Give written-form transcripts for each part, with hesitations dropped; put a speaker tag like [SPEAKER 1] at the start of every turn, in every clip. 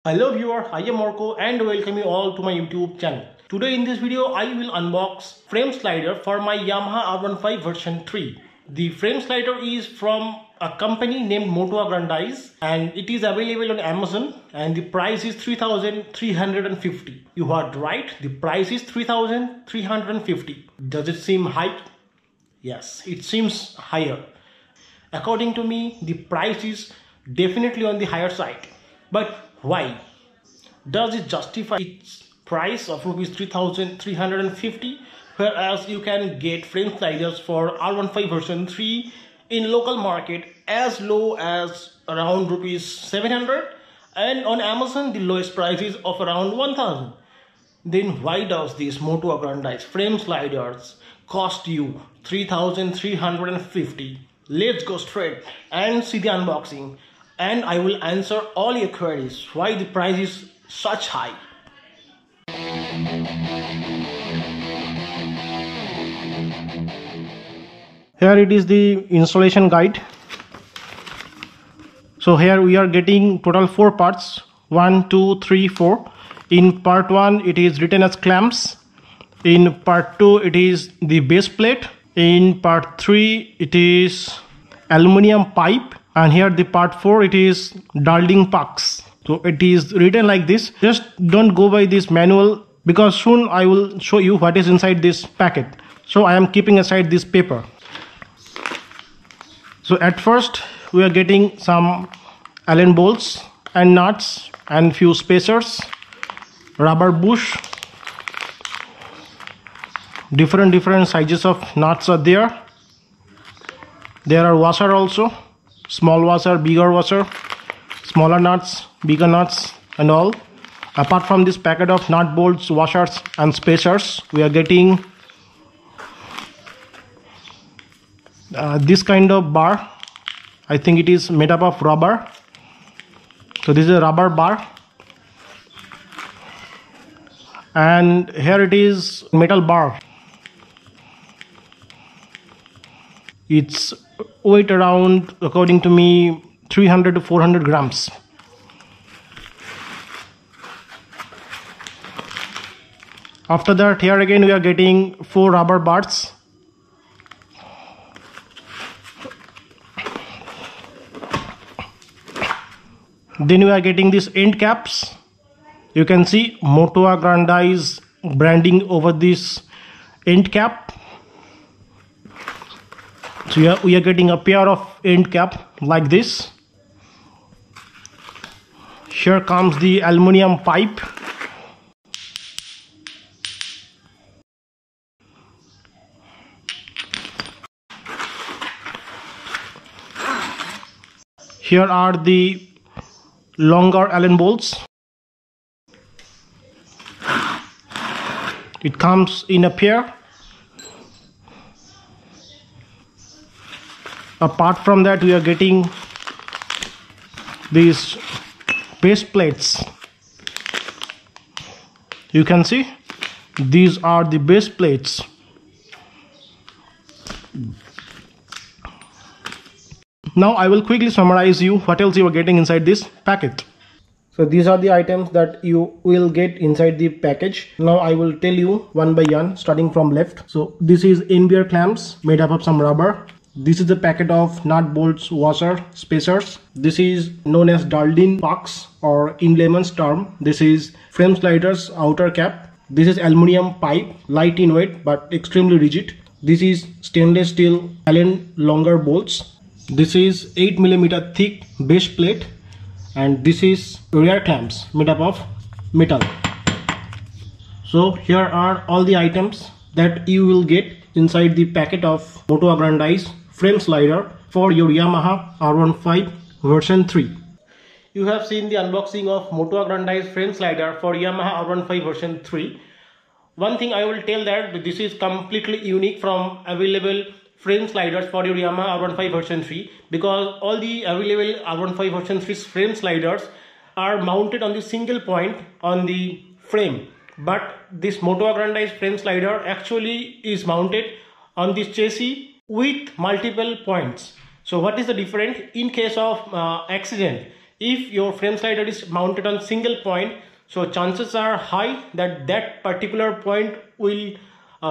[SPEAKER 1] Hello viewer, I am Marco and welcome you all to my YouTube channel. Today in this video I will unbox frame slider for my Yamaha R15 version 3. The frame slider is from a company named Moto Agrandize and it is available on Amazon and the price is 3,350. You heard right, the price is 3,350. Does it seem high? Yes, it seems higher. According to me, the price is definitely on the higher side. But why? Does it justify its price of rupees 3,350, whereas you can get frame sliders for R15 version 3 in local market as low as around rupees 700 and on Amazon the lowest price is of around 1,000. Then why does this Moto Agrandize frame sliders cost you 3,350? Let's go straight and see the unboxing and I will answer all your queries why the price is such high. Here it is the installation guide. So here we are getting total 4 parts, 1, 2, 3, 4. In part 1 it is written as clamps. In part 2 it is the base plate. In part 3 it is aluminum pipe, and here the part 4 it is Darling pucks. So it is written like this. Just don't go by this manual because soon I will show you what is inside this packet. So I am keeping aside this paper. So at first we are getting some Allen bolts and nuts and few spacers, rubber bush, different sizes of nuts are there. There are washer also, small washer, bigger washer, smaller nuts, bigger nuts and all. Apart from this packet of nut bolts, washers and spacers, we are getting this kind of bar. I think it is made up of rubber. So this is a rubber bar. And here it is metal bar. Its weight around, according to me, 300 to 400 grams. After that, here again we are getting 4 rubber bars. Then we are getting these end caps. You can see Moto Agrandize branding over this end cap. So we are getting a pair of end cap like this. Here comes the aluminum pipe. Here are the longer Allen bolts. It comes in a pair. Apart from that, we are getting these base plates. You can see these are the base plates. Now I will quickly summarize you what else you are getting inside this packet. So these are the items that you will get inside the package. Now I will tell you one by one, starting from left. So this is end-bear clamps made up of some rubber. This is the packet of nut bolts, washer, spacers. This is known as Darling pucks, or in layman's term, this is frame sliders outer cap. This is aluminum pipe, light in weight but extremely rigid. This is stainless steel Allen longer bolts. This is 8mm thick base plate, and this is rear clamps made up of metal. So here are all the items that you will get inside the packet of Moto Agrandize frame slider for your Yamaha R15 version 3. You have seen the unboxing of Moto Agrandize frame slider for Yamaha R15 version 3. One thing I will tell that this is completely unique from available frame sliders for your Yamaha R15 version 3, because all the available R15 version 3 frame sliders are mounted on the single point on the frame, but this Moto Agrandize frame slider actually is mounted on this chassis with multiple points. So what is the difference? In case of accident, if your frame slider is mounted on single point, so chances are high that that particular point will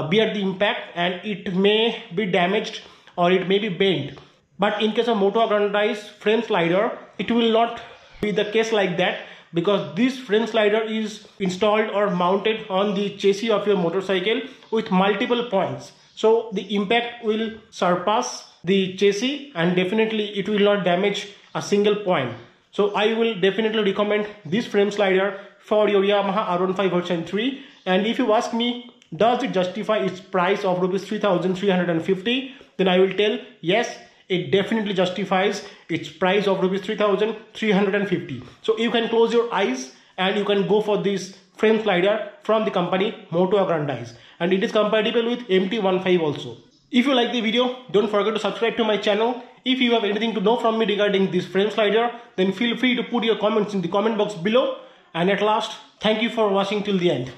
[SPEAKER 1] bear the impact and it may be damaged or it may be bent. But in case of Moto Agrandize frame slider, it will not be the case like that, because this frame slider is installed or mounted on the chassis of your motorcycle with multiple points. So the impact will surpass the chassis and definitely it will not damage a single point. So I will definitely recommend this frame slider for your Yamaha R15 version 3. And if you ask me, does it justify its price of rupees 3,350? Then I will tell yes, it definitely justifies its price of rupees 3,350. So you can close your eyes and you can go for this frame slider from the company Moto Agrandize, and it is compatible with MT-15 also. If you like the video, don't forget to subscribe to my channel. If you have anything to know from me regarding this frame slider, then feel free to put your comments in the comment box below. And at last, thank you for watching till the end.